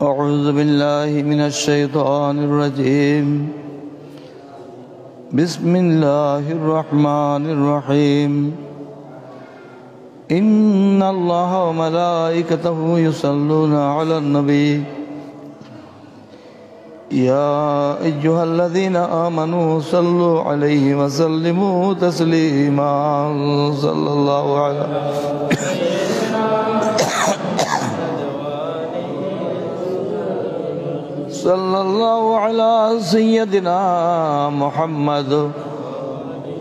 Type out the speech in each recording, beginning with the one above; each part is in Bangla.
أعوذ بالله من الشيطان الرجيم بسم الله الرحمن الرحيم إن الله وملائكته يصلون على النبي يا أيها الذين آمنوا صلوا عليه وسلموا تسليما صلى الله عليه صلى الله على سيدنا محمد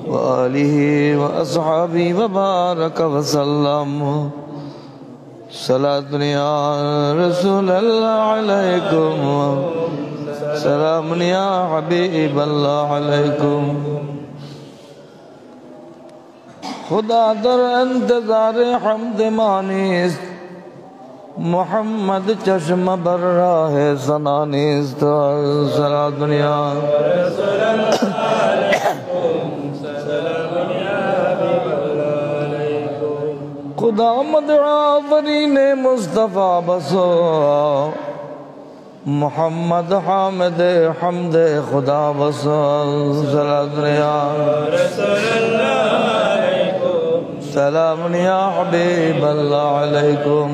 وآله وأصحابه وبارك وسلم صلاة يا رسول الله عليكم سلام يا حبيب الله عليكم खुदा दर इंतजार हमद मानिस मोहम्मद चश्म बर्रा है सनानिस सरा दुनिया खुदा मदआवरी ने मुस्तफा बसो मोहम्मद हामिद हमद खुदा बसो सरा दुनिया सलाम या हबीब अल्लाह अलैकुम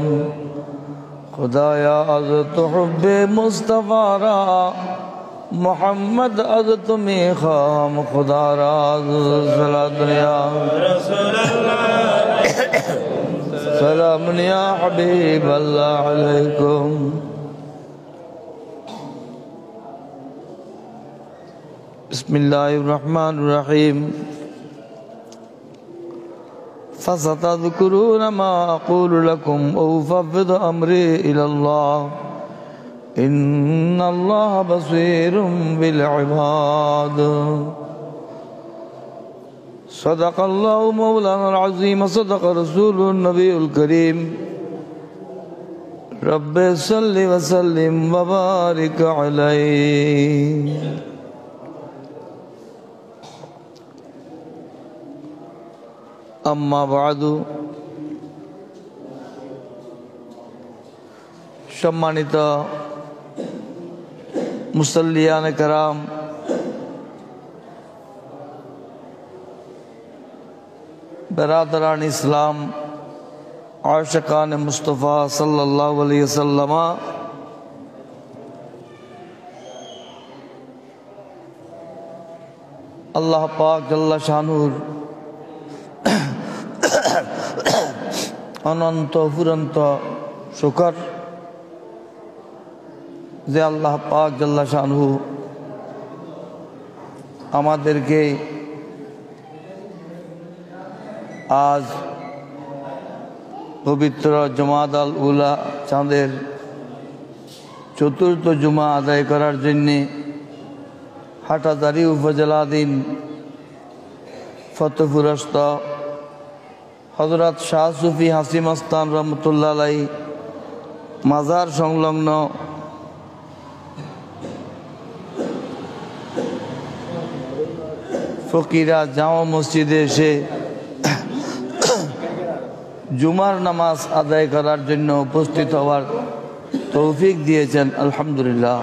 खुदाया अज़त हुब्बे मुस्तफ़ा रा मोहम्मद अज़त में खाम खुदा रा सलात या सलाम या हबीब अल्लाह अलैकुम बिस्मिल्लाहिर रहमानिर रहीम فستذكرون ما أقول لكم وأفوض أمري إلى الله إن الله بصير بالعباد صدق الله مولانا العظيم صدق رسوله النبي الكريم رب صل وسلم وبارك عليه अम्मा बादु सम्मानित मुसल्लियान कराम बरादरान इस्लाम आशिकान मुस्तफ़ा सल्लल्लाहु अलैहि वसल्लम अल्लाह पाक जल्ला शानुर अनंत फुरंत शुक्र जे अल्लाह पाक जल्ला शानहु आमादेरके आज पवित्र जमात आल उला चाँदेर चतुर्थ जुमा आदाय करार जन्य हाटादारी उपजेलाधीन फतेहपुरस्थ हजरत शाह सूफी हासिम आस्तान रहमतुल्लाह अलैहि माजार संलग्न फकीरा जामा मस्जिदे एसे जुमार नामाज आदाय करार जन्य उपस्थित हওয়ার तौफिक दिएছেন अल्हम्दुलिल्लाह।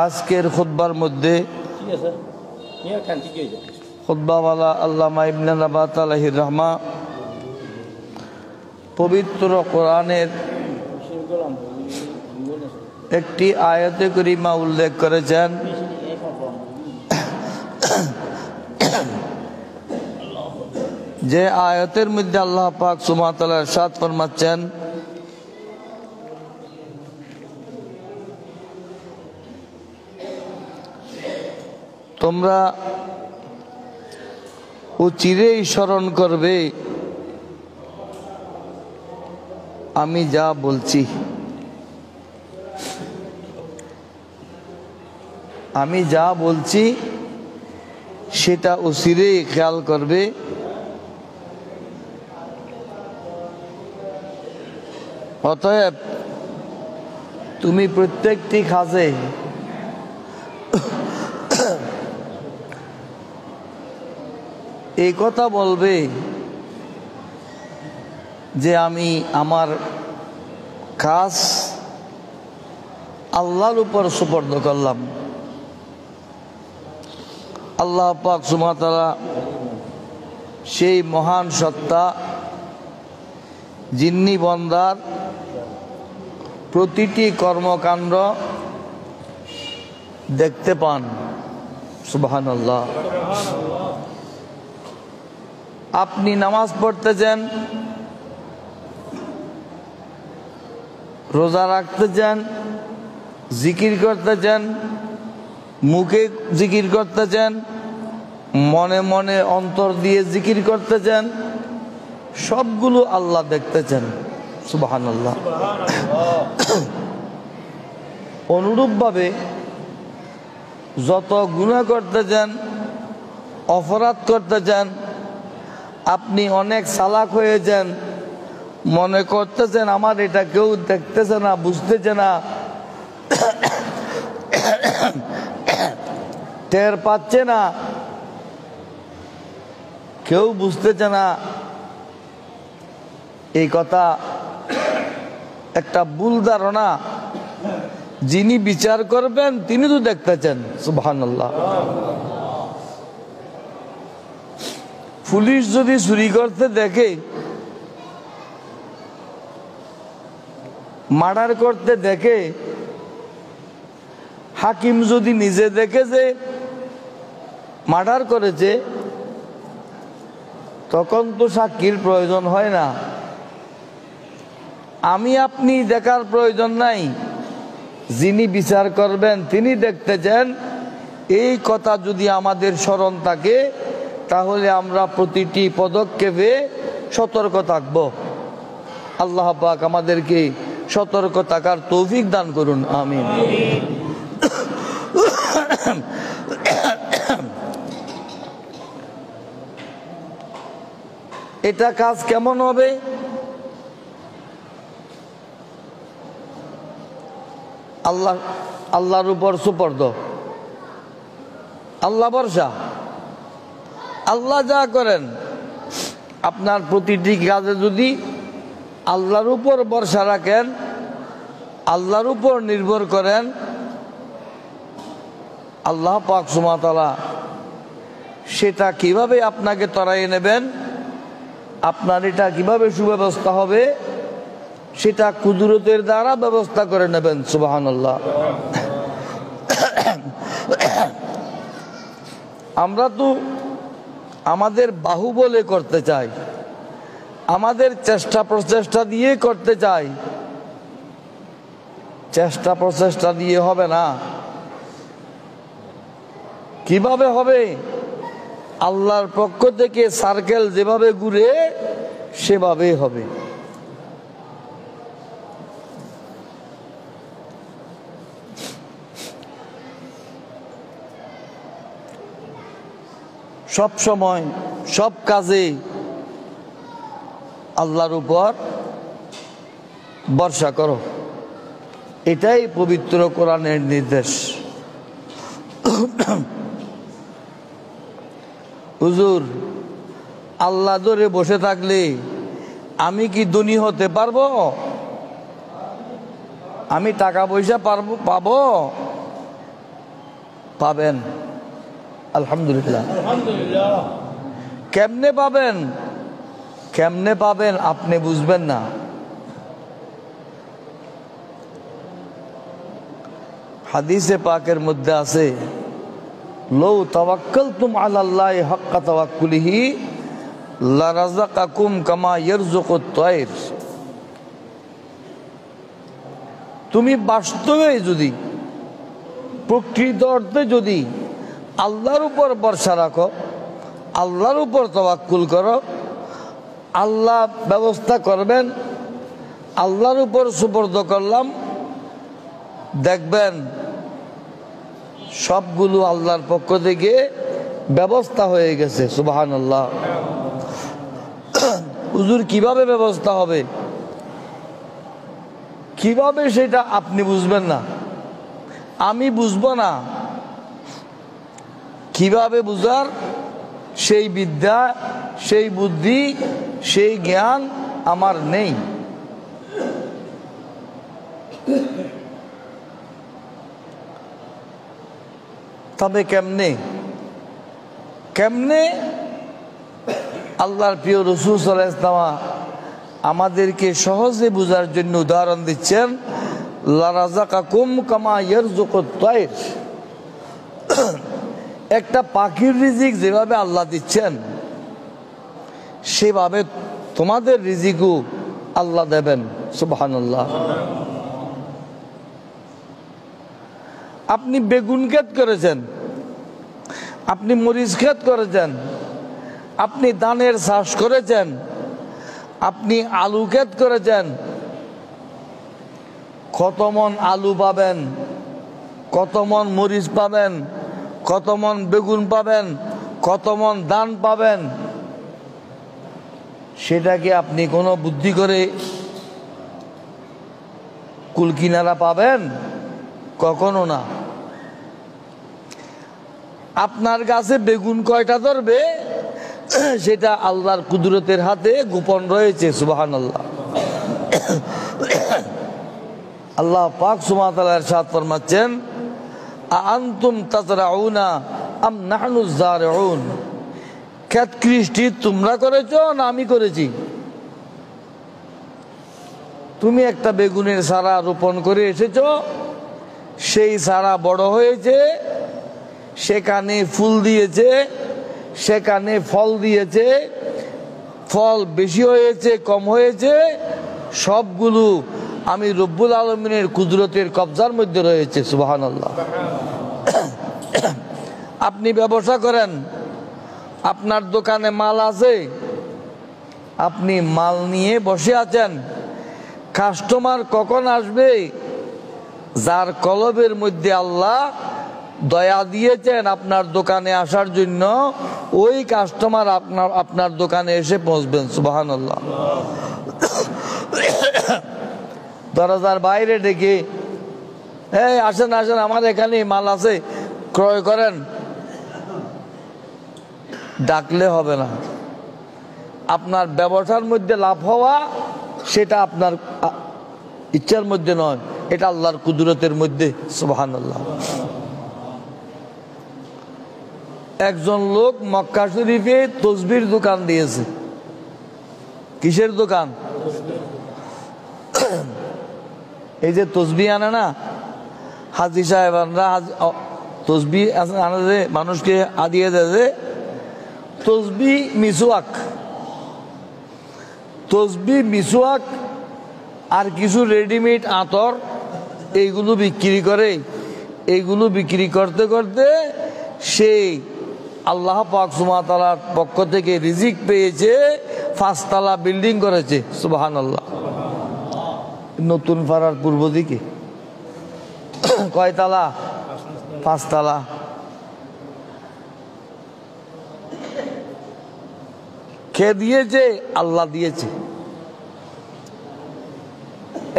आजकेर खुतबार मध्य खुतबावाला अल्लामा इब्ने नबात अलैहिर रहमा पवित्र कुरानेर एकटी आयते करीमा उल्लेख करेছেন जे आयतेर मध्य अल्लाह पाक सुब्हानाहु व तआला इरशाद फरमाচ্ছেন তোমরা ও চিরেই স্মরণ করবে আমি যা বলছি আমি যা বলছি সেটা অচিরেই খেয়াল করবে অতএব তুমি প্রত্যেকটি কাজে এই কথা বলবে যে আমি আমার কাজ আল্লাহর উপর সুপর্দ করলাম। আল্লাহ পাক সুবহানাহু ওয়া তাআলা সেই মহান সত্তা, যিনি বান্দার প্রতিটি কর্মকাণ্ড দেখতে পান। সুবহানাল্লাহ। আপনি নামাজ পড়তেছেন, রোজা রাখতেছেন, জিকির করতেছেন, মুখে জিকির করতেছেন, মনে মনে অন্তর দিয়ে জিকির করতেছেন, সবগুলো আল্লাহ দেখতেছেন। সুবহানাল্লাহ। অনুরূপভাবে যত গুনাহ করতেছেন, অপরাধ করতেছেন, আপনি অনেক চালাক হয়েছেন, মনে করতেছেন আমার এটা কেউ দেখতেছে না, বুঝতেছে না, টের পাচ্ছে না, কেউ বুঝতেছে না। এই কথা একটা ভুল ধারণা। যিনি বিচার করবেন তিনি তো দেখতেছেন। সুবহানাল্লাহ। পুলিশ যদি চুরি করতে দেখে, মার্ডার করতে দেখে, হাকিম যদি নিজে দেখে যে মার্ডার করেছে, তখন তো সাক্ষীর প্রয়োজন হয় না। আমি আপনি দেখার প্রয়োজন নাই, যিনি বিচার করবেন তিনি দেখতেছেন। এই কথা যদি আমাদের স্মরণ থাকে, তাহলে আমরা প্রতিটি পদক্ষেপে সতর্ক থাকব। আল্লাহ পাক আমাদেরকে সতর্ক থাকার তৌফিক দান করুন। আমিন। এটা কাজ কেমন হবে? আল্লাহর উপর সুপর্দ, আল্লাহ ভরসা। আল্লাহ যা করেন, আপনার প্রতিটি কাজে যদি আল্লাহর উপর ভরসা রাখেন, আল্লাহর উপর নির্ভর করেন, আল্লাহ পাক সুবহানাহু ওয়া তাআলা সেটা কিভাবে আপনাকে তরাইয়ে নেবেন, আপনার এটা কিভাবে সুব্যবস্থা হবে, সেটা কুদরতের দ্বারা ব্যবস্থা করে নেবেন। সুবহানাল্লাহ। আমরা তো আমাদের বাহুবলে করতে চাই, আমাদের চেষ্টা প্রচেষ্টা দিয়ে করতে চাই। চেষ্টা প্রচেষ্টা দিয়ে হবে না। কিভাবে হবে? আল্লাহর পক্ষ থেকে সার্কেল যেভাবে ঘুরে সেভাবেই হবে। সব সময় সব কাজে আল্লাহর উপর ভরসা করো, এটাই পবিত্র কোরআনের নির্দেশ। হুজুর, আল্লাহ ধরে বসে থাকলে আমি কি ধনী হতে পারবো? আমি টাকা পয়সা পাবো? পাবেন, আলহামদুলিল্লাহ। কেমনে পাবেন? কেমনে পাবেন আপনি বুঝবেন না। হাদিসে পাকের মধ্যে আছে, লৌ তাওয়াক্কালতুম আলাল্লাহি হাক্কা তাওয়াক্কুলিহি লারাযাকাকুম কামা ইয়ারযুকুত তায়র। তুমি বাস্তবে যদি, প্রকৃত অর্থে যদি আল্লাহর উপর ভরসা রাখো, আল্লাহর উপর তাওয়াক্কুল করো, আল্লাহ ব্যবস্থা করবেন, আল্লাহর উপর সুপর্দ করলাম, দেখবেন সবগুলো আল্লাহর পক্ষ থেকে ব্যবস্থা হয়ে গেছে। সুবহানাল্লাহ। হুজুর, কিভাবে ব্যবস্থা হবে? কিভাবে সেটা আপনি বুঝবেন না, আমি বুঝবো না। কিভাবে বুঝার সেই বিদ্যা, সেই বুদ্ধি, সেই জ্ঞান আমার নেই। তবে কেমনে কেমনে আল্লাহর প্রিয় রাসূল সাল্লাল্লাহু আলাইহি ওয়াসাল্লাম আমাদেরকে সহজে বুঝার জন্য উদাহরণ দিচ্ছেন, লারাযাকাকুম কামা ইয়ারযুকুত তায়র। একটা পাখির রিজিক যেভাবে আল্লাহ দিচ্ছেন সেভাবে তোমাদের রিজিকও আল্লাহ দেবেন। সুবহানাল্লাহ। আপনি বেগুন ক্ষেত করেছেন, আপনি মরিচ ক্ষেত করেছেন, আপনি ধানের চাষ করেছেন, আপনি আলু ক্ষেত করেছেন, কত মন আলু পাবেন, কত মন মরিচ পাবেন, কত মন বেগুন পাবেন, কত মন ধান পাবেন, সেটাকে আপনি কোনো বুদ্ধি করে কুলকিনারা পাবেন? কখনো না। আপনার গাছে বেগুন কয়টা ধরবে সেটা আল্লাহর কুদরতের হাতে গোপন রয়েছে। সুবহানাল্লাহ। আল্লাহ পাক সুবহানাহু ওয়া তাআলা ইরশাদ ফরমাচ্ছেন, আনতুম তাজরাউনা আম নাহনুজ জারিউন। ক্ষেত কৃষ্টি তোমরা করেছো না আমি করেছি? তুমি একটা বেগুনের চারা রোপণ করে এসেছো, সেই চারা বড় হয়েছে, সেখানে ফুল দিয়েছে, সেখানে ফল দিয়েছে, ফল বেশি হয়েছে কম হয়েছে, সবগুলো আমি রব্বুল আলামিনের কুদরতের কবজার মধ্যে রয়েছে। সুবহানাল্লাহ। আপনি ব্যবসা করেন, আপনার দোকানে মাল আছে, আপনি মাল নিয়ে বসে আছেন, কাস্টমার কখন আসবে যার কলবের মধ্যে আল্লাহ দয়া দিয়েছেন আপনার দোকানে আসার জন্য, ওই কাস্টমার আপনার দোকানে এসে পৌঁছবেন। সুবহানাল্লাহ। দরজার বাইরে ডেকে, এই আসেন আসেন, আমার এখানে মাল আছে, ক্রয় করেন, ডাকলে হবে না। আপনার ব্যবসার মধ্যে লাভ হওয়া সেটা আপনার ইচ্ছার মধ্যে নয়, এটা আল্লাহর কুদরতের মধ্যে। সুবহানাল্লাহ। একজন লোক মক্কা শরীফে তসবির দোকান দিয়েছে। কিসের দোকান? এই যে তসবি আনে না হাজি সাহেবানরা, তসবি আনে যে মানুষকে আদিয়ে দেয়, তসবি মিসওয়াক, তসবি মিসওয়াক আর কিছু রেডিমেড আতর এইগুলো বিক্রি করে। এইগুলো বিক্রি করতে করতে সেই আল্লাহ পাক সুবহানাহু ওয়া তাআলার পক্ষ থেকে রিজিক পেয়েছে, 5 তলা বিল্ডিং করেছে। সুবহানাল্লাহ। নতুন পাড়ার পূর্ব দিকে কয় তলা? 5 তলা। কে দিয়েছে? আল্লাহ দিয়েছে।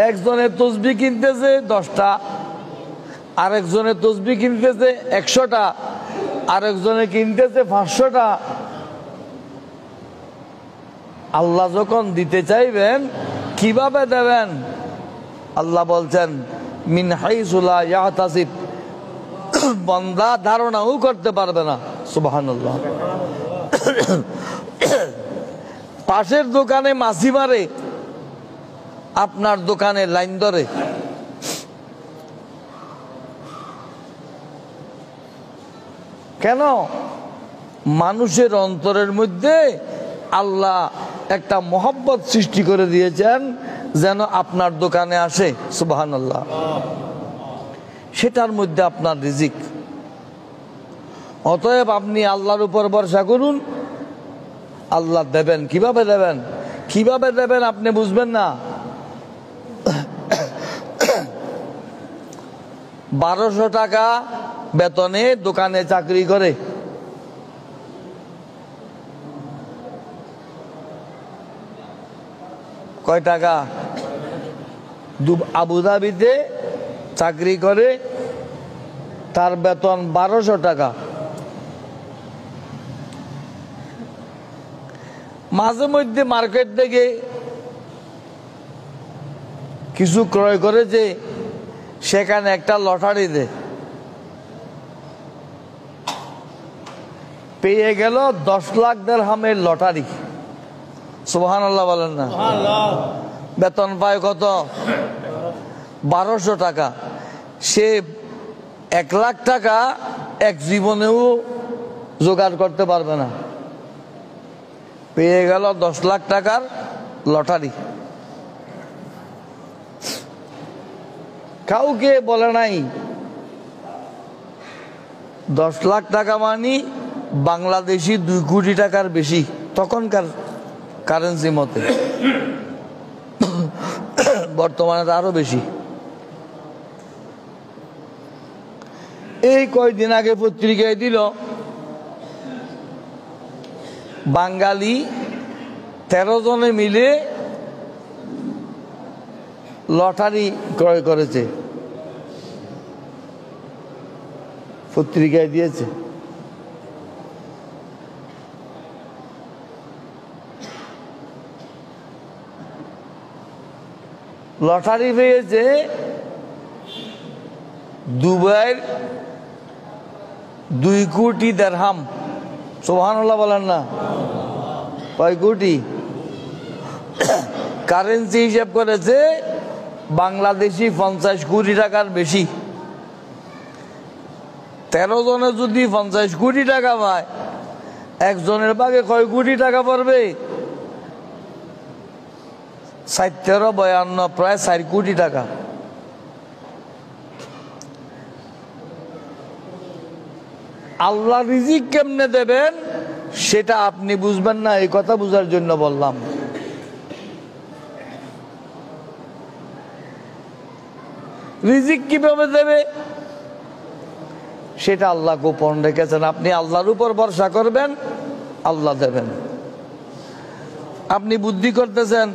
একজনের তসবি কিনতেছে 10টা, আরেকজনের তসবি কিনতেছে 100টা, আরেকজনে কিনতেছে 500টা। আল্লাহ যখন দিতে চাইবেন কিভাবে দেবেন? আল্লাহ বলছেন, মিন হাইসু লা ইয়াহতাসিব। বান্দা ধারণাও করতে পারবে না। সুবহানাল্লাহ। পাশের দোকানে মাছি মারে, আপনার দোকানে লাইন ধরে। কেন? মানুষের অন্তরের মধ্যে আল্লাহ একটা মহব্বত সৃষ্টি করে দিয়েছেন যেন আপনার দোকানে আসে। সুবহানাল্লাহ। সেটার মধ্যে আপনার রিজিক। অতএব আপনি আল্লাহর উপর ভরসা করুন, আল্লাহ দেবেন। কিভাবে দেবেন? কিভাবে দেবেন আপনি বুঝবেন না। 1200 টাকা বেতনে দোকানে চাকরি করে, কয় টাকা? আবুধাবিতে চাকরি করে, তার বেতন 1200 টাকা। মাঝে মধ্যে মার্কেট থেকে কিছু ক্রয় করেছে, সেখানে একটা লটারি দেয়, পেয়ে গেল 10 লাখ দিরহামের লটারি। সুবহানাল্লাহ বলেন না? বেতন পায় কত? 1200 টাকা। সে 1 লাখ টাকা এক জীবনেও জোগাড় করতে পারবে না, পেয়ে গেল 10 লাখ টাকার লটারি। কাউকে বলে নাই। 10 লাখ টাকা মানে বাংলাদেশি 2 কোটি টাকার বেশি তখনকার কারেন্সি মতে, বর্তমানে আরো বেশি। এই কয়েকদিন আগে পত্রিকায় দিল, বাঙালি 13 জনে মিলে লটারি ক্রয় করেছে, পত্রিকায় দিয়েছে। লটারি পেয়েছে দুবাইয়ের 2 কোটি দিরহাম। সুবহানাল্লাহ বলেন না? কয় কোটি? কারেন্সি হিসাব করেছে বাংলাদেশি 50 কোটি টাকার বেশি। 13 জনে যদি 50 কোটি টাকা পায়, একজনের ভাগে কয় কোটি টাকা পড়বে? 4-52 প্রায় 4 কোটি টাকা। আল্লাহ রিজিক কেমনে দেবেন সেটা আপনি বুঝবেন না, এই কথা বুঝার জন্য বললাম। রিজিক কিভাবে দেবে সেটা আল্লাহ গোপন রেখেছেন। আপনি আল্লাহর উপর ভরসা করবেন, আল্লাহ দেবেন। আপনি বুদ্ধি করতেছেন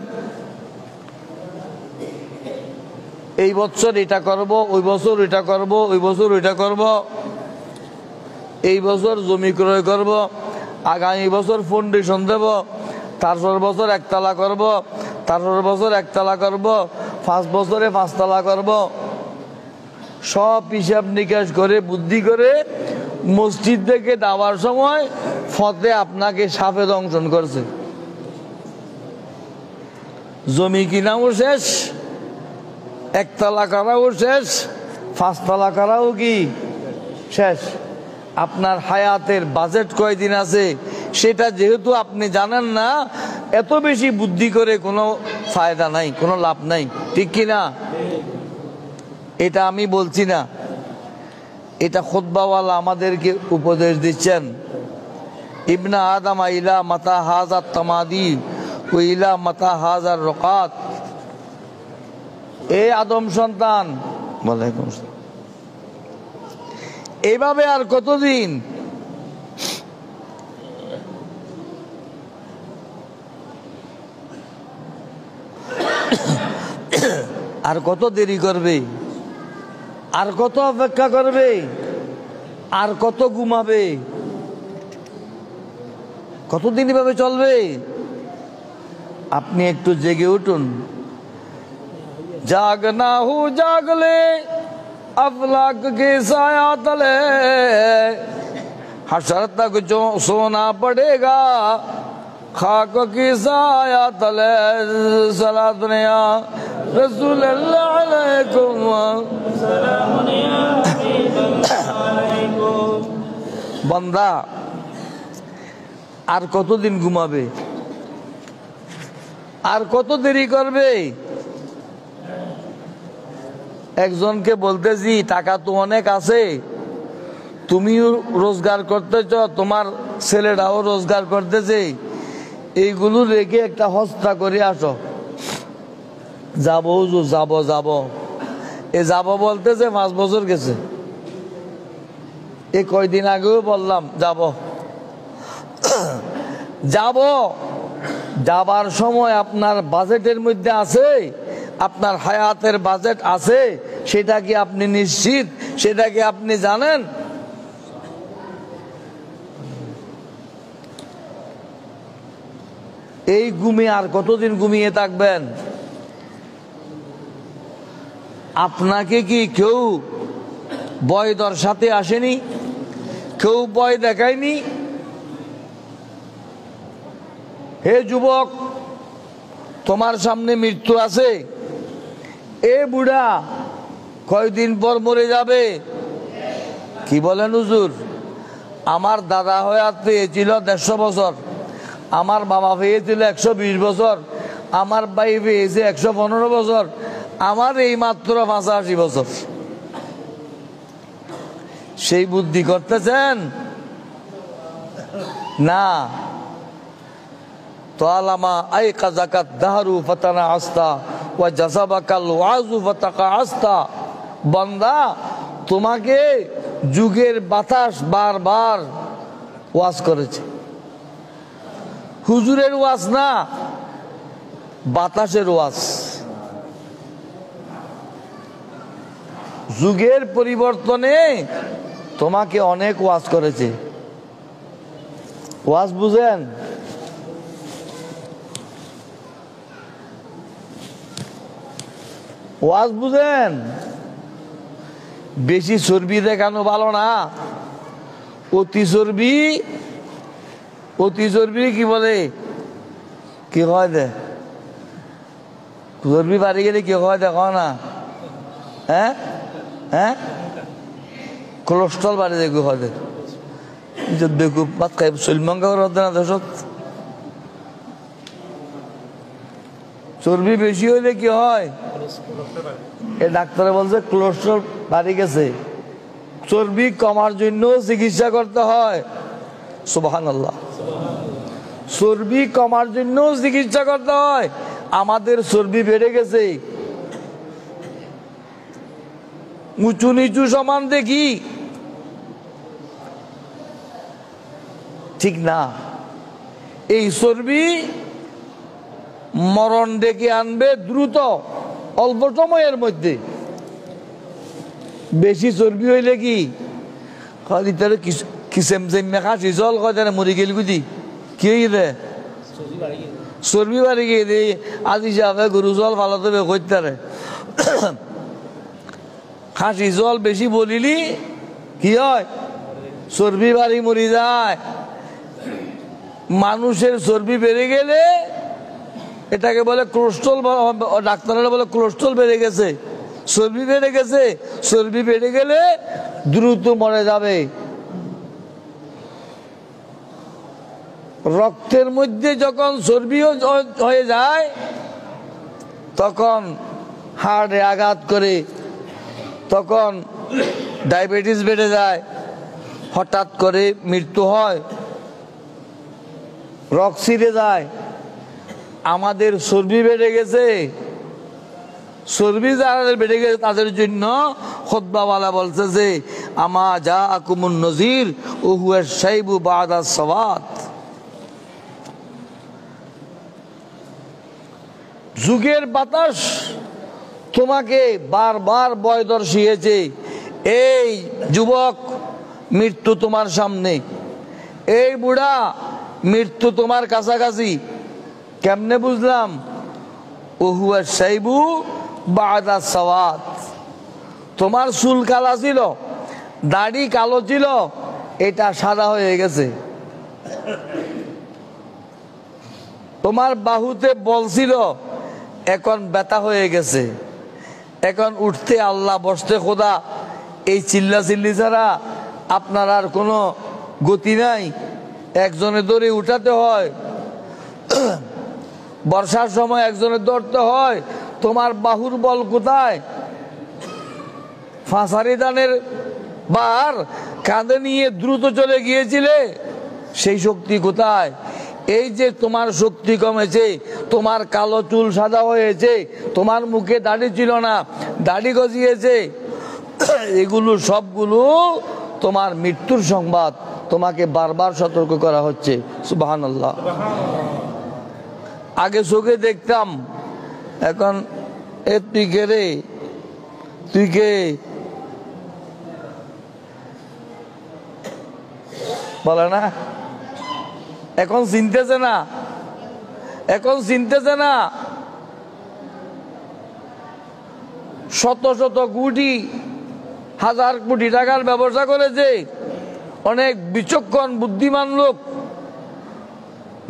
এই বছর এটা করব, ওই বছর এটা করব, ওই বছর ওইটা করব, এই বছর জমি ক্রয় করব, আগামী বছর ফাউন্ডেশন দেব, তারপর বছর একতলা করব, তারপর বছর একতলা করব, 5 বছরে 5 তলা করব। সব হিসাব নিকাশ করে বুদ্ধি করে মসজিদ থেকে যাওয়ার সময় ফতে আপনাকে সাপে দংশন করছে। জমি কিনাও শেষ, একতলা করাও শেষ, 5 তলা করাও কি শেষ। আপনার হায়াতের বাজেট কয়দিন আছে সেটা যেহেতু আপনি জানেন না, এত বেশি বুদ্ধি করে কোনো ফায়দা নাই, কোনো লাভ নাই, ঠিক কিনা? এটা আমি বলছি না, এটা খুতবাওয়ালা আমাদেরকে উপদেশ দিচ্ছেন। ইবনা আদম ইলা মাতা হাজার তামাদি ও ইলা মাতা হাজার রকাত। এ আদম সন্তান, ওয়ালাইকুম আসসালাম, এইভাবে আর কতদিন? আর কত দেরি করবে? আর কত অপেক্ষা করবে? আর কত ঘুমাবে? কতদিন এভাবে চলবে? আপনি একটু জেগে উঠুন। जागना हो जाग ले अफलाक के साया तले, हशर तक जो सोना पड़ेगा खाक की साया तले। सलात या रसूल अल्लाह अलैकुम बंदा আর কতদিন ঘুমাবে? আর কত দেরি করবে? একজনকে বলতেছি, টাকা তো অনেক আছে, তুমিও রোজগার করতেছ, তোমার ছেলেরাও রোজগার করতেছে, এইগুলো রেখে একটা হস্তা করে আসো। যাবো যাব যাব, এ যাব বলতেছে 5 বছর গেছে। এ কয়দিন আগেও বললাম যাব যাব। যাবার সময় আপনার বাজেটের মধ্যে আছে আপনার হায়াতের বাজেট আছে, সেটা কি আপনি নিশ্চিত? সেটা কি আপনি জানেন? এই ঘুমিয়ে আর কতদিন ঘুমিয়ে থাকবেন? আপনাকে কি কেউ ভয় দর্শাতে আসেনি? কেউ ভয় দেখায়নি? হে যুবক, তোমার সামনে মৃত্যু আছে। এ বুড়া কয়দিন পর মরে যাবে। কি বলেন হুজুর? আমার দাদা হয়াত পেয়েছিল 150 বছর, আমার বাবা পেয়েছিল 120 বছর, আমার ভাই পেয়েছে 115 বছর, আমার এই মাত্র 85 বছর। সেই বুদ্ধি করতেছেন না। তালামা আই কাজাকাত দাহরু ফাতানা আস্তা ওয়া জাসাবাকাল ওয়াজু ফাতাকা আস্তা। বান্দা, তোমাকে যুগের বাতাস বারবার ওয়াজ করেছে। হুজুরের ওয়াজ না, বাতাসের ওয়াজ। যুগের পরিবর্তনে তোমাকে অনেক ওয়াজ করেছে। ওয়াজ বুঝেন? ওয়াজ বুঝেন? বেশি চর্বি দেখানো ভালো না। অতি চর্বি, অতি চর্বি কি বলে, কি হয় দে, চর্বি বাড়ি গেলে কি হয় দেখো না? হ্যাঁ হ্যাঁ, কোলেস্ট্রল বাড়ি দেখো হয় দে। দেখো ভাত খাই চলমঙ্গা করে না দেশত। চর্বি বেশি হইলে কি হয়? এ ডাক্তারে বলছে কোলেস্ট্রল বাড়ি গেছে। চর্বি কমার জন্য চিকিৎসা করতে হয়। সুবহানাল্লাহ। চর্বি কমার জন্য চিকিৎসা করতে হয়। আমাদের চর্বি বেড়ে গেছে। উঁচু নিচু সমান দেখি, ঠিক না। এই চর্বি মরণ ডেকে আনবে দ্রুত, অল্প সময়ের মধ্যে। বেশি চর্বি হইলে কি খাসি জল কয় মরি গেল বুঝি কি হইলে চর্বি বাড়ি গিয়ে আজি যাবে গরু জল ভালো দেবে কইতারে। খাসি জল বেশি বলিলি কি হয়? চর্বি বাড়ি মরি যায়। মানুষের চর্বি বেড়ে গেলে এটাকে বলে কোলেস্ট্রল। ডাক্তাররা বলে কোলেস্ট্রল বেড়ে গেছে, চর্বি বেড়ে গেছে। চর্বি বেড়ে গেলে দ্রুত মরে যাবে। রক্তের মধ্যে যখন চর্বি হয়ে যায় তখন হার্টে আঘাত করে, তখন ডায়াবেটিস বেড়ে যায়, হঠাৎ করে মৃত্যু হয়, রক ছিঁড়ে যায়। আমাদের চর্বি বেড়ে গেছে। চর্বি যাদের বেড়ে গেছে তাদের জন্য খুতবাওয়ালা বলছে যে আমা যা আকুমুন নজির ও হুয়া শাইবু বাদা সওয়াত। যুগের বাতাস তোমাকে বারবার ভয় দর্শিয়েছে। এই যুবক, মৃত্যু তোমার সামনে। এই বুড়া, মৃত্যু তোমার কাছাকাছি। কেমনে বুঝলাম? ওহুয়া শাইবু বাদা সওয়াত। তোমার চুল কালা ছিল, দাড়ি কালো ছিল, এটা সাদা হয়ে গেছে। তোমার বাহুতে বল ছিল, এখন ব্যথা হয়ে গেছে। এখন উঠতে আল্লাহ, বসতে খোদা, এই চিল্লা চিল্লি ছাড়া আপনার আর কোনো গতি নাই। একজনে ধরে উঠাতে হয়, বর্ষার সময় একজনে ধরতে হয়। তোমার বাহুর বল কোথায়? ফাঁসারি দানের বার কাঁধে নিয়ে দ্রুত চলে গিয়েছিলে, সেই শক্তি কোথায়? এই যে তোমার শক্তি কমেছে, তোমার কালো চুল সাদা হয়েছে, তোমার মুখে দাড়ি ছিল না, দাড়ি গজিয়েছে, এগুলো সবগুলো তোমার মৃত্যুর সংবাদ। তোমাকে বারবার সতর্ক করা হচ্ছে। সুবহানাল্লাহ। আগে চোখে দেখতাম, এখন এ তুই কে রে? তুই কে? বলে না, এখন চিনতেছে না, এখন চিনতেছে না। শত শত কোটি, হাজার কোটি টাকার ব্যবসা করেছে অনেক বিচক্ষণ বুদ্ধিমান লোক।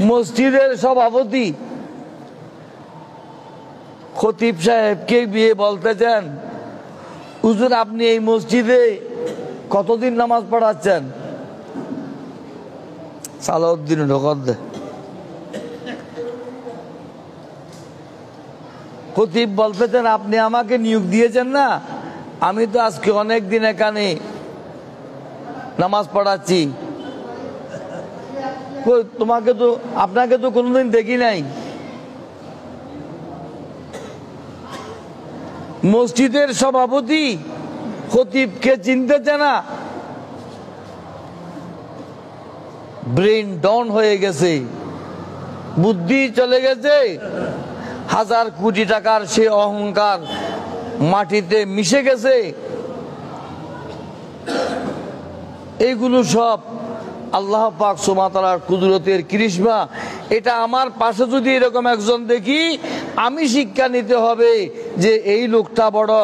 মসজিদের সভাপতি খতিব সাহেবকে বিয়ে বলতেছেন, হুজুর আপনি এই মসজিদে কতদিন নামাজ পড়াচ্ছেন? সালাউদ্দিন ঢোকর দে। খতিব বলতেছেন, আপনি আমাকে নিয়োগ দিয়েছেন না, আমি তো আজকে অনেক দিন এখানে নামাজ পড়াচ্ছি, তোমাকে তো, আপনাকে তো কোনোদিন দেখি নাই। মসজিদের সভাপতি খতিবকে চিনতেছে না, ব্রেন ডাউন হয়ে গেছে, বুদ্ধি চলে গেছে, হাজার কোটি টাকার সে অহংকার মাটিতে মিশে গেছে। এইগুলো সব আল্লাহ পাক সুবহানাহু ওয়া তাআলার কুদরতের করিশ্মা। এটা আমার পাশে যদি এরকম একজন দেখি, আমি শিক্ষা নিতে হবে যে এই লোকটা বড়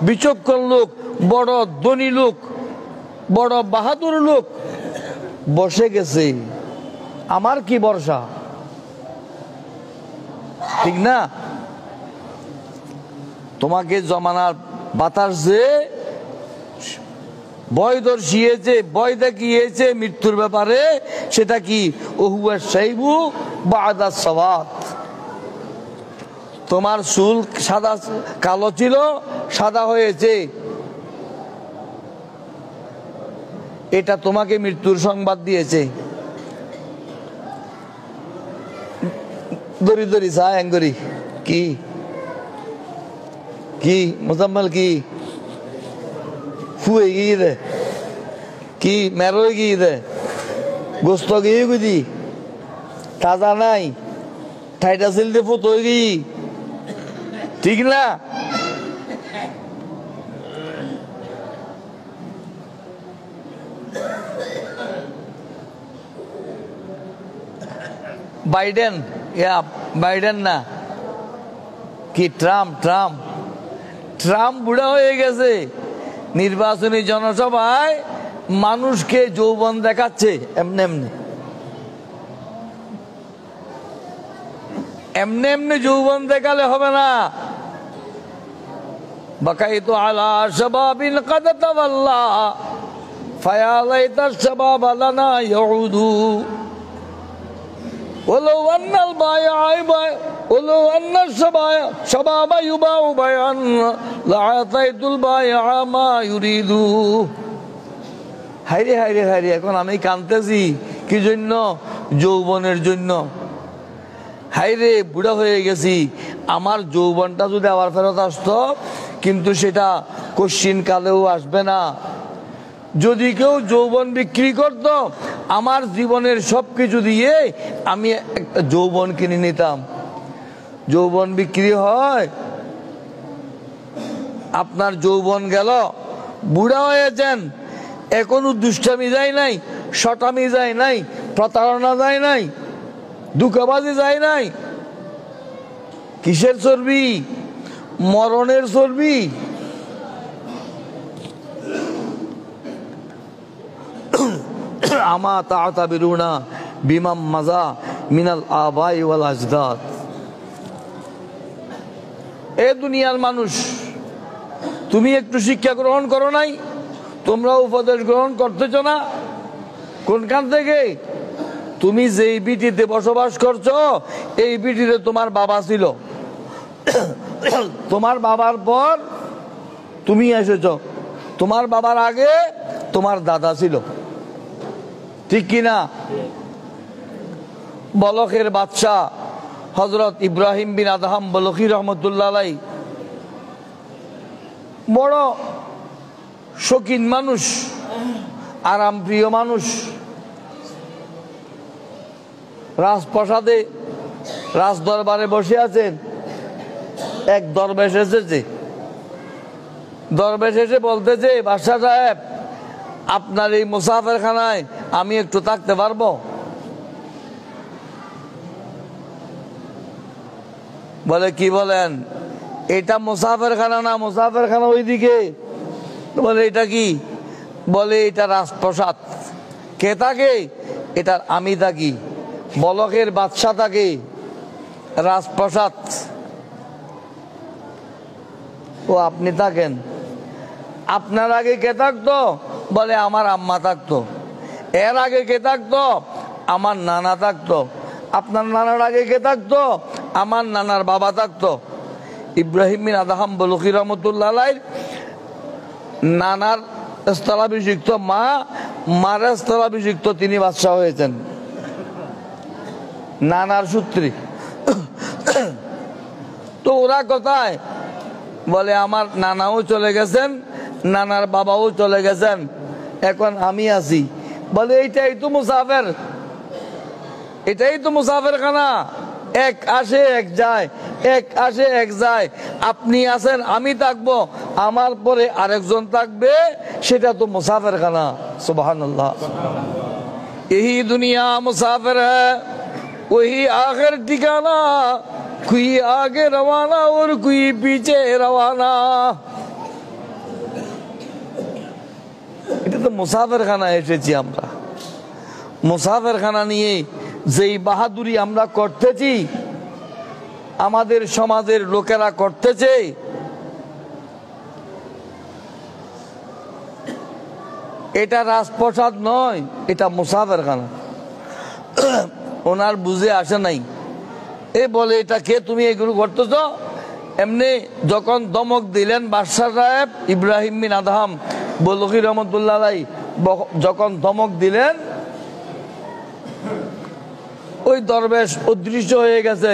বিচক্ষণ লোক, বড় ধনী লোক, বড় বাহাদুর লোক বসে গেছে, আমার কি ভরসা? ঠিক না? তোমাকে জমানার বাতাস যে ভয় দর্শিয়েছে, ভয় দেখিয়েছে মৃত্যুর ব্যাপারে, সেটা কি? ওহুয়া শাইবু বাদা সাওয়াত। তোমার চুল সাদা কালো ছিল, সাদা হয়েছে, এটা তোমাকে মৃত্যুর সংবাদ দিয়েছে। দড়ি দড়ি সায়ঙ্গরি কি কি মোজাম্মেল কি ফুয়ে গিয়ে রে, কি মেরো গিয়ে রে, গোস্ত গিয়ে গুদি তাজা নাই, ঠাইটা সিলতে ফুত হয়ে গিয়ে, ঠিক না? বাইডেন, বাইডেন না কি ট্রাম্প, ট্রাম্প ট্রাম্প বুড়া হয়ে গেছে, নির্বাচনী জনসভায় মানুষকে যৌবন দেখাচ্ছে। এমনি এমনি এমনি এমনি যৌবন দেখালে হবে না। বাকাইতু আলা শাবাবিন কাদ তাওয়াল্লা ফায়া লাইতা শাবাব লানা ইয়াউদু ওয়ালাউ আন্নাল বায়আ ولو أن الشباب يباع بيعا لأعطيت البائع ما يريد। হাইরে হাইরে হাইরে, এখন আমি কাঁদতেছি কি জন্য? যৌবনের জন্য। হাইরে বুড়া হয়ে গেছি, আমার যৌবনটা যদি আবার ফেরত আসতো, কিন্তু সেটা কশ্চিন কালেও আসবে না। যদি কেউ যৌবন বিক্রি করত, আমার জীবনের সবকিছু দিয়ে আমি একটা যৌবন কিনে নিতাম। যৌবন বিক্রি হয়? আপনার যৌবন গেল, বুড়া হয়েছেন, এখনো দুষ্টামি যায় নাই, শটামি যায় নাই, প্রতারণা যায় নাই, ধোঁকাবাজি যায় নাই। কিসের চর্বি? মরণের চর্বি। আমা তা'তাবিরুনা বিমাম মাজা মিনাল আবাই ওয়াল আজদাদ। এ দুনিয়ার মানুষ, তুমি একটু শিক্ষা গ্রহণ করো নাই? তোমরা উপদেশ গ্রহণ করতেছ না? কোনখান থেকে? তুমি যেই বিটিতে বসবাস করছো, এই বিটিতে তোমার বাবা ছিল, তোমার বাবার পর তুমি এসেছ, তোমার বাবার আগে তোমার দাদা ছিল, ঠিক কিনা? বলখের বাদশাহ হযরত ইব্রাহিম বিন আদহাম বলখি রহমতুল্লাহ আলাইহি বড় শৌখিন মানুষ, আরাম প্রিয় মানুষ। রাজপ্রাসাদে রাজ দরবারে বসে আছেন, এক দরবেশ এসেছে। দরবেশ এসে বলতেছে, বাদশাহ সাহেব, আপনার এই মুসাফিরখানায় আমি একটু থাকতে পারবো? বলে, কি বলেন? এটা মুসাফিরখানা না, মুসাফিরখানা ওইদিকে। বলে, এটা কি? বলে, এটা রাজপ্রাসাদ। কে থাকে? এটা আমি থাকি। বলকের বাদশা থাকে, রাজপ্রাসাদ। ও, আপনি থাকেন? আপনার আগে কে থাকতো? বলে, আমার আম্মা থাকতো। এর আগে কে থাকতো? আমার নানা থাকতো। আপনার নানার আগে কে থাকতো? আমার নানার বাবা থাকতো। ইব্রাহিম বিন আদহাম বলখি রহমতুল্লাহ আলাইহির নানার স্থলাভিষিক্ত, মার স্থলাভিষিক্ত, তিনি বাদশাহ হয়েছেন নানার সূত্রে। তো ওরা কোথায়? বলে, আমার নানাও চলে গেছেন, নানার বাবাও চলে গেছেন, এখন আমি আছি। বলে, এইটাই তো মুসাফির, এটাই তো মুসাফিরখানা। এক আসে এক যায়, এক আসে এক যায়। আপনি আছেন, আমি থাকবো, আমার পরে আরেকজন থাকবে, সেটা তো মুসাফিরখানা। সুবহানাল্লাহ। यही दुनिया मुसाफिर है, वही आखिर ठिकाना, कोई आगे रवाना और कोई पीछे रवाना। এটা তো মুসাফিরখানা এসেছি আমরা। মুসাফিরখানা নিয়ে যেই বাহাদুরি আমরা করতেছি, আমাদের সমাজের লোকেরা করতেছে, এটা রাজপ্রাসাদ নয়, এটা মুসাফিরখানা। ওনার বুঝে আসে নাই। এ বলে, এটা কে? তুমি এগুলো করতেছ? এমনি যখন দমক দিলেন বাদশাহ সাহেব ইব্রাহিম বিন আদহাম বলখি রহমতুল্লাহ আলাইহি, যখন দমক দিলেন, ওই দরবেশ অদৃশ্য হয়ে গেছে।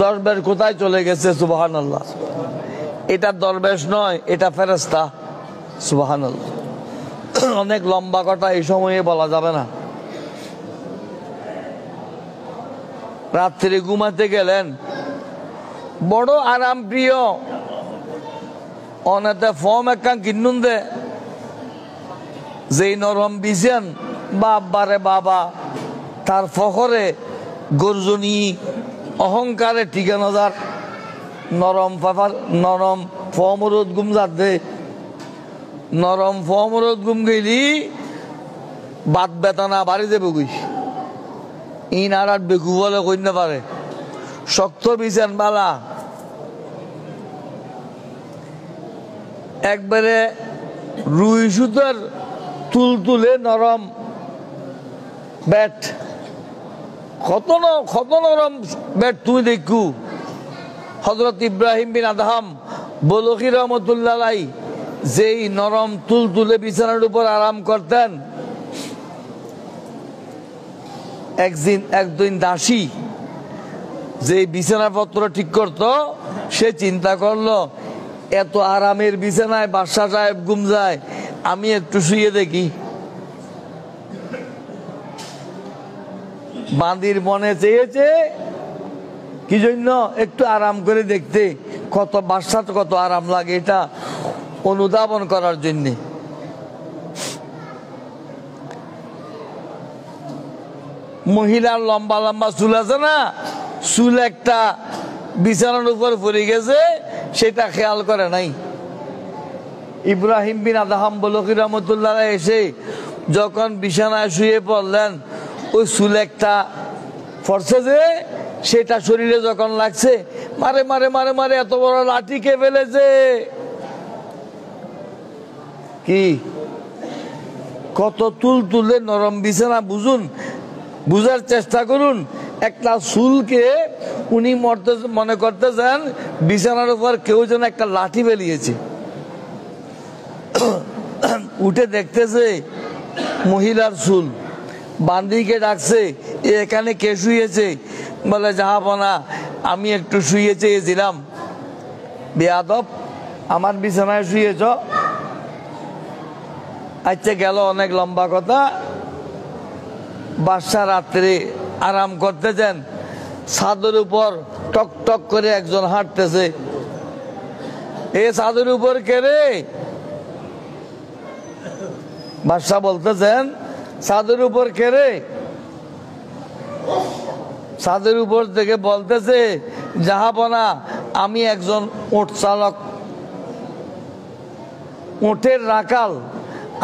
দরবেশ কোথায় চলে গেছে? সুবহানাল্লাহ। এটা দরবেশ নয়, এটা ফেরেশতা। সুবহানাল্লাহ। অনেক লম্বা কথা এই সময়ে বলা যাবে না। রাত্রে ঘুমাতে গেলেন, বড় আরাম প্রিয়, অনেতে ফর্ম একখান কিনুন দে, যেই নরম বিছেন, বাবারে বাবা, তার ফখরে গর্জনী অহংকারে ঠিকানা যার নরম ফমরত গুম যার দে, নরম ফমরত গুম গেলি বাদ বেতানা বাড়ি দেবে গুই, ইন আর বেকু বলে কই না পারে। শক্ত বিছেন বালা, একবারে রুই সুতার তুলে নরম ব্যাট, কত নরম ব্যাট তুমি দেখু। হযরত ইব্রাহিম বিন আদহাম বলখি রহমতুল্লাহ আলাইহি যেই নরম তুলে বিছানার উপর আরাম করতেন, একদিন দাসী যে বিছানাপত্র ঠিক করত, সে চিন্তা করলো, এত আরামের বিছানায় বাদশাহ সাহেব ঘুম যায়, আমি একটু শুয়ে দেখি। বান্দির মনে চেয়েছে কি জন্য? একটু আরাম করে দেখতে, কত বাদশাহ কত আরাম লাগে, এটা অনুধাবন করার জন্য। মহিলার লম্বা লম্বা চুল আছে না, চুল একটা বিছানার উপর পড়ে গেছে, সেটা খেয়াল করে নাই। ইব্রাহিম বিন আদহাম বলখি রহমতুল্লাহ এসে যখন বিছানায় শুয়ে পড়লেন, ওই চুল একটা ফরছে যে, সেটা শরীরে যখন লাগছে, মারে মারে মারে মারে এত বড় লাঠি কে ফেলেছে। কি কত তুলে নরম বিছানা, বুঝুন, বুঝার চেষ্টা করুন। একটা চুলকে উনি মনে করতেছেন বিছানার উপর কেউ যেন একটা লাঠি ফেলিয়েছে। উঠে দেখতেছে মহিলার চুল। বান্দিকে ডাকছে, এখানে কে শুয়েছে? বলে, জাহাপনা, আমি একটু শুয়ে চেয়েছিলাম। বেয়াদব, আমার বিছানায় শুয়েছ? আচ্ছা, গেল অনেক লম্বা কথা। বাদশা রাত্রে আরাম করতেছেন, ছাদের উপর টক টক করে একজন হাঁটতেছে, এ ছাদের উপর কে রে? বাদশা বলতেছেন ছাদের উপর কে রে? ছাদের উপর থেকে বলতেছে, জাহাপনা, আমি একজন উট চালক, উটের রাখাল।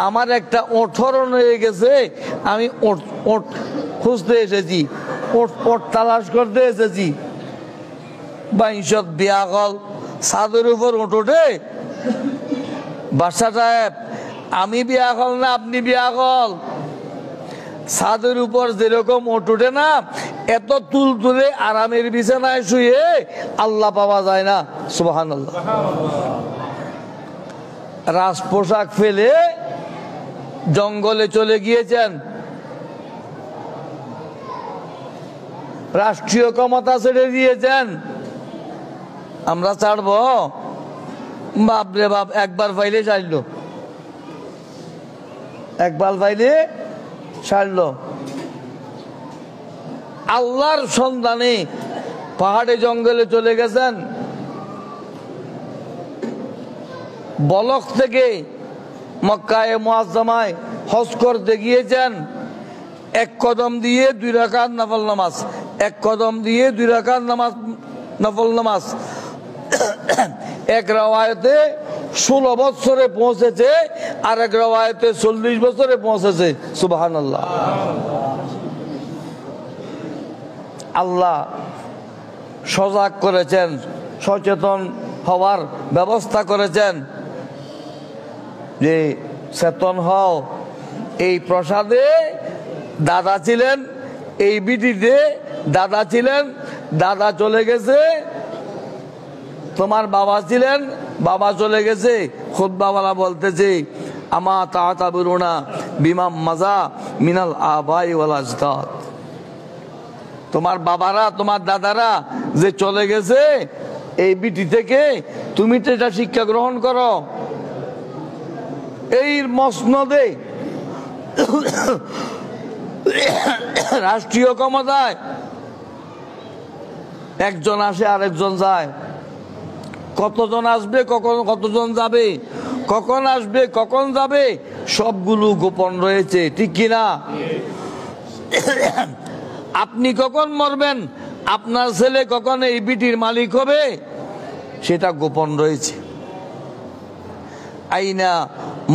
আমার একটা ওট হরণ হয়ে গেছে, আমি ওট খুঁজতে এসেছি, ওট তালাশ করতে এসেছি। বাইশত বিয়াগল, ছাদের উপর ওট ওঠে? বাদশা সাহেব, আমি বিয়াগল না আপনি বিয়াগল? ছাদের উপর যেরকম ওট ওঠে না, এত তুলতুলে আরামের বিছানায় শুয়ে আল্লাহ পাওয়া যায় না। সুবহানাল্লাহ। রাজ পোশাক ফেলে জঙ্গলে চলে গিয়েছেন, রাষ্ট্রীয় ক্ষমতা ছেড়ে দিয়েছেন। আমরা ছাড়ব? বাপরে বাপ, একবার পাইলে ছাড়লো, একবার পাইলে ছাড়লো। আল্লাহর সন্ধানে পাহাড়ে জঙ্গলে চলে গেছেন। বলক থেকে মক্কায়ে মুআজ্জামায় হজ করতে গিয়েছেন। এক কদম দিয়ে 2 রাকাত নফল নামাজ, এক কদম দিয়ে 2 রাকাত নামাজ, নফল নামাজ। এক রাওয়ায়াতে 16 বছরে পৌঁছেছে, আর এক রাওয়ায়াতে 40 বছরে পৌঁছেছে। সুবহানাল্লাহ। আল্লাহ সজাগ করেছেন, সচেতন হওয়ার ব্যবস্থা করেছেন যে চেতন হও। এই প্রসাদে দাদা ছিলেন, এই বিটিতে দাদা ছিলেন, দাদা চলে গেছে। তোমার বাবা ছিলেন, বাবা চলে গেছে। খুতবাওয়ালা বলতেছে, আমা তাতাবুরুনা বিমা মাজা মিনাল আবাই ওয়াল আজদাদ। তোমার বাবারা, তোমার দাদারা যে চলে গেছে, এই বিটি থেকে তুমি তো এটা শিক্ষা গ্রহণ করো। এই মসনদে রাষ্ট্রীয় ক্ষমতায় একজন আসে, আরেকজন যায়। কতজন আসবে, কতজন যাবে, কখন আসবে, কখন যাবে, সবগুলো গোপন রয়েছে, ঠিক কিনা? আপনি কখন মরবেন, আপনার ছেলে কখন এই বিটির মালিক হবে, সেটা গোপন রয়েছে। আইনা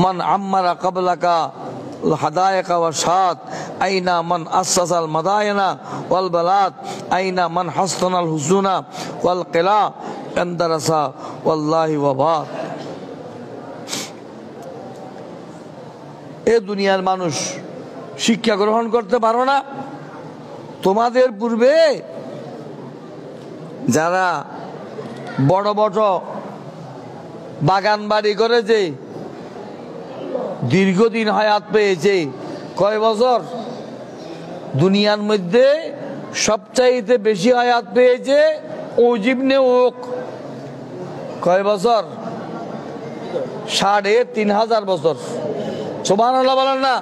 মান আম্মারা কাবলাকা হাদায়াকা ওয়া শাত, আইনা মান আসাসাল মাদায়না ওয়াল বালাত, আইনা মান হাসানাল হুসুনা ওয়াল কিলা আন্দারাসা ওয়াল্লাহি ওয়া বাত। এ দুনিয়ার মানুষ শিক্ষা গ্রহণ করতে পারো না? তোমাদের পূর্বে যারা বড় বড় বাগান বাড়ি করেছে, দীর্ঘদিন হায়াত পেয়েছে, কয় বছর? দুনিয়ার মধ্যে সবচাইতে বেশি হায়াত পেয়েছে ওজিবনে ওক। কয় বছর? ৩,৫০০ বছর। সুবহানাল্লাহ বলেন না?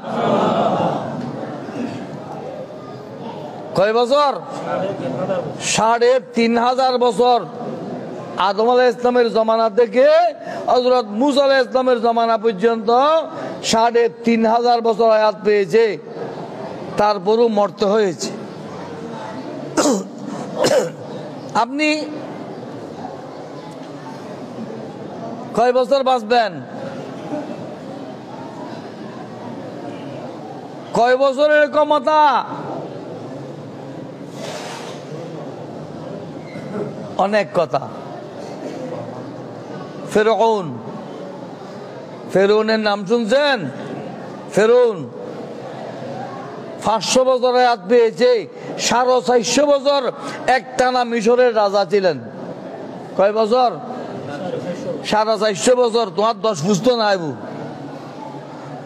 কয় বছর? ৩,৫০০ বছর। আদম আলাইহিস ইসলামের জমানা থেকে হযরত মুসা আলাইহিস ইসলামের জমানা পর্যন্ত ৩,৫০০ বছর হায়াত পেয়েছে, তারপরও মরতে হয়েছে। আপনি কয় বছর বাঁচবেন? কয় বছরের ক্ষমতা? অনেক কথা। ফেরাউন, ফেরাউনের নাম শুনছেন? ফেরাউন ৫০০ বছর হায়াত পেয়েছে, ৪৫০ বছর একটানা মিশরের রাজা ছিলেন। কয় বছর? ৪৫০ বছর। তোমার ১০ পুস্ত নাই,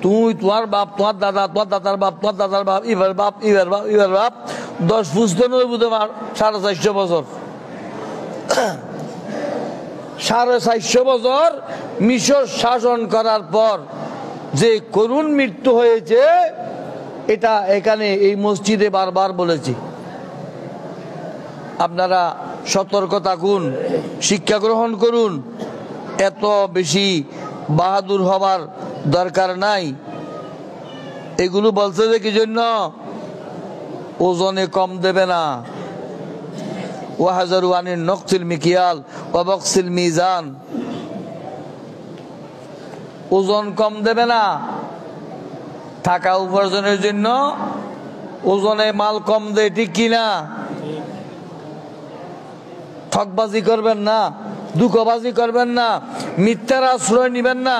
তুই, তোমার বাপ, তোমার দাদা, তোমার দাদার বাপ, তোমার দাদার বাপ, ইবার বাপ, ইবার বাপ, ইবার বাপ, 10 পুস্ত নইব তোমার ৪৫০ বছর। ৪৫০ বছর মিশর শাসন করার পর যে করুণ মৃত্যু হয়েছে, এটা এখানে এই মসজিদে বারবার বলেছি। আপনারা সতর্ক থাকুন, শিক্ষা গ্রহণ করুন। এত বেশি বাহাদুর হবার দরকার নাই। এগুলো বলছে যে কি জন্য? ওজনে কম দেবে না। ওয়াহাজারু আনিন নকসিল মিকিয়াল ওয়া বকসিল মিজান, ওজন কম দেবে না। টাকা উপার্জনের জন্য ওজনে মাল কম দেয়, ঠিক কিনা? ঠকবাজি করবেন না, দুঃখবাজি করবেন না, মিথ্যার আশ্রয় নিবেন না,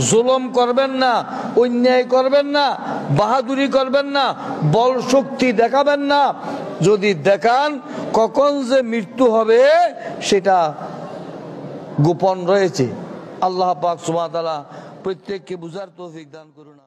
জুলুম করবেন না, অন্যায় করবেন না, বাহাদুরি করবেন না, বল শক্তি দেখাবেন না। যদি দেখান কখন যে মৃত্যু হবে সেটা গোপন রয়েছে। আল্লাহ পাক সুবহানাহু ওয়া তাআলা প্রত্যেককে বুঝার তৌফিক দান করুন।